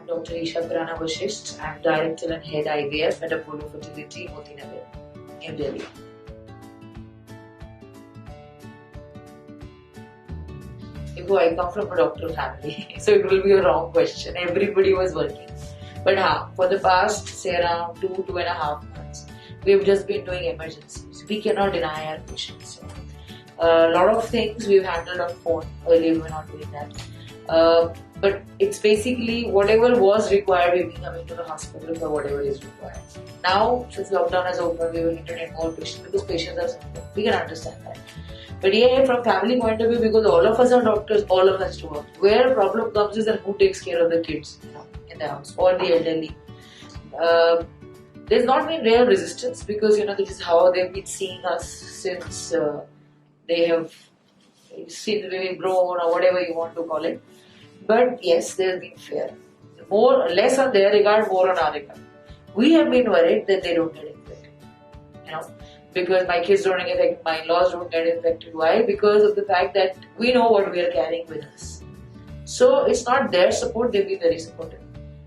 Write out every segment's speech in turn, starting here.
Dr. Isha Pirana Vashisht. I'm Director and Head IVF at Apollo Fertility, Motinagar, New Delhi. I come from a doctor family, so it will be a wrong question. Everybody was working. But for the past, say around 2.5 months, we have just been doing emergencies. We cannot deny our patients. A lot of things we've handled on phone. Earlier we were not doing that. But it's basically whatever was required, we've been coming to the hospital for whatever is required. Now, since lockdown has opened, we will entertain more patients because patients are simple. We can understand that. But from family point of view, because all of us are doctors, all of us to work. Where a problem comes is that who takes care of the kids in the house or the elderly. There's not been real resistance because this is how they've been seeing us since they have seen the way we've grown or whatever you want to call it. But yes, there's been fear. Less on their regard, more on our regard. We have been worried that they don't get infected. Because my kids don't get infected, my in-laws don't get infected. Why? Because of the fact that we know what we are carrying with us. So it's not their support, they've been very supportive.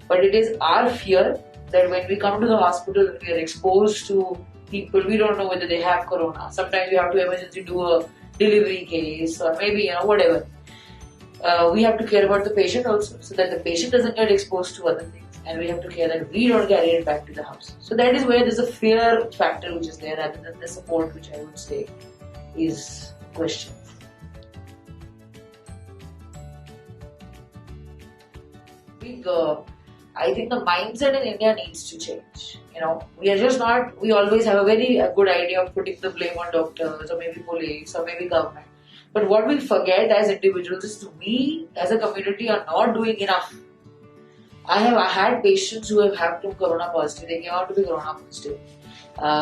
But it is our fear that when we come to the hospital and we are exposed to people, we don't know whether they have corona. Sometimes we have to emergency do a delivery case or maybe whatever. We have to care about the patient also so that the patient doesn't get exposed to other things. And we have to care that we don't carry it back to the house. So that is where there's a fear factor which is there rather than the support, which I would say is questioned. I think the mindset in India needs to change. We are just not, we always have a very good idea of putting the blame on doctors or maybe police or maybe government. But what we forget as individuals is we as a community are not doing enough. I had patients who have had corona positive. They came out to be corona positive.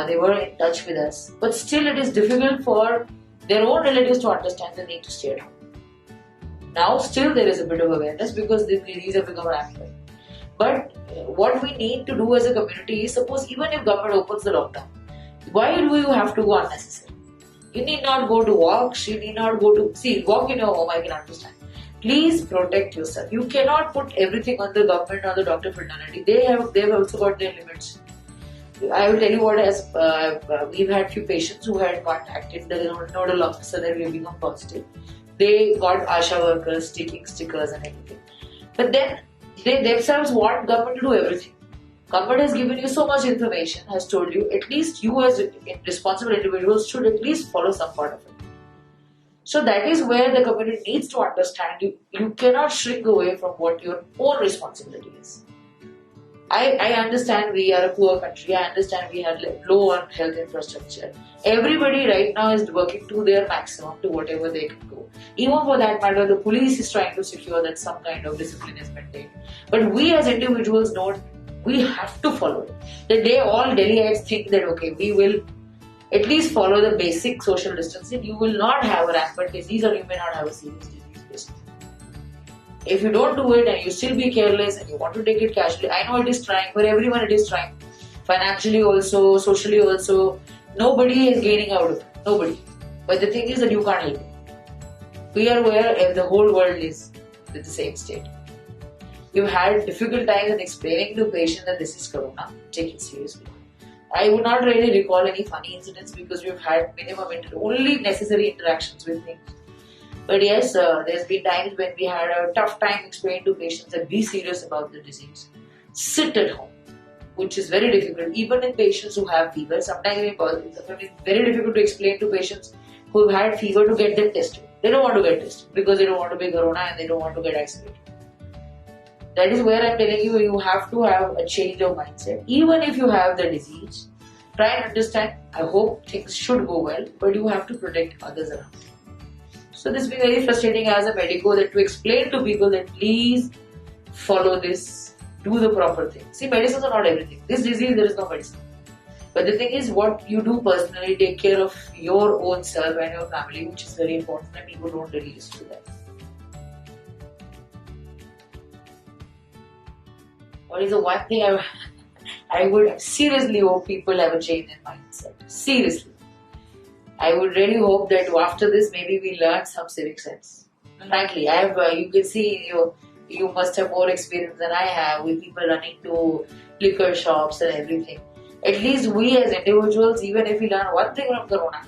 They were in touch with us. But still it is difficult for their own relatives to understand the need to stay at home. Now still there is a bit of awareness because the disease have become rampant. But what we need to do as a community is, suppose even if government opens the lockdown, why do you have to go unnecessary? You need not go to walks, you need not go to, walk in your home, I can understand. Please protect yourself. You cannot put everything on the government or the doctor fraternity. They have also got their limits. I will tell you what we've had few patients who had contacted the nodal officer that we have become positive. They got ASHA workers taking stickers and everything. But then they themselves want government to do everything. Government has given you so much information, has told you, at least you as responsible individuals should at least follow some part of it. So that is where the community needs to understand you cannot shrink away from what your own responsibility is. I understand we are a poor country. I understand we have low on health infrastructure. Everybody right now is working to their maximum to whatever they can go. Even for that matter, the police is trying to secure that some kind of discipline is maintained. But we as individuals we have to follow it. The day all Delhiites think that we will at least follow the basic social distancing, you will not have a rampant disease or you may not have a serious disease. If you don't do it and you still be careless and you want to take it casually, I know it is trying, for everyone it is trying. Financially also, socially also, nobody is gaining out of it. Nobody. But the thing is that you can't help it. We are where the whole world is with the same state. You've had difficult times in explaining to patients that this is corona. Take it seriously. I would not really recall any funny incidents because we've had only necessary interactions with things. But yes, there's been times when we had a tough time explaining to patients that be serious about the disease. Sit at home, which is very difficult. Even in patients who have fever, sometimes it's very difficult to explain to patients who have had fever to get them tested. They don't want to get tested because they don't want to be corona and they don't want to get isolated. That is where I'm telling you have to have a change of mindset. Even if you have the disease, try and understand. I hope things should go well, but you have to protect others around you. So this has been very frustrating as a medico that to explain to people that please follow this, do the proper thing. See, medicines are not everything. This disease, there is no medicine. But the thing is, what you do personally, take care of your own self and your family, which is very important, and people don't really listen to that. What is the one thing I would seriously hope people have a change in mindset. Seriously. I would really hope that after this, maybe we learn some civic sense. Frankly, you can see you must have more experience than I have with people running to liquor shops and everything. At least we as individuals, even if we learn one thing from Corona,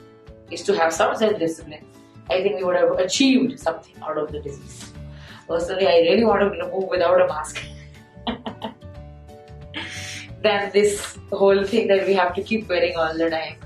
is to have some self-discipline. I think we would have achieved something out of the disease. Personally, I really want to move without a mask than this whole thing that we have to keep wearing all the time.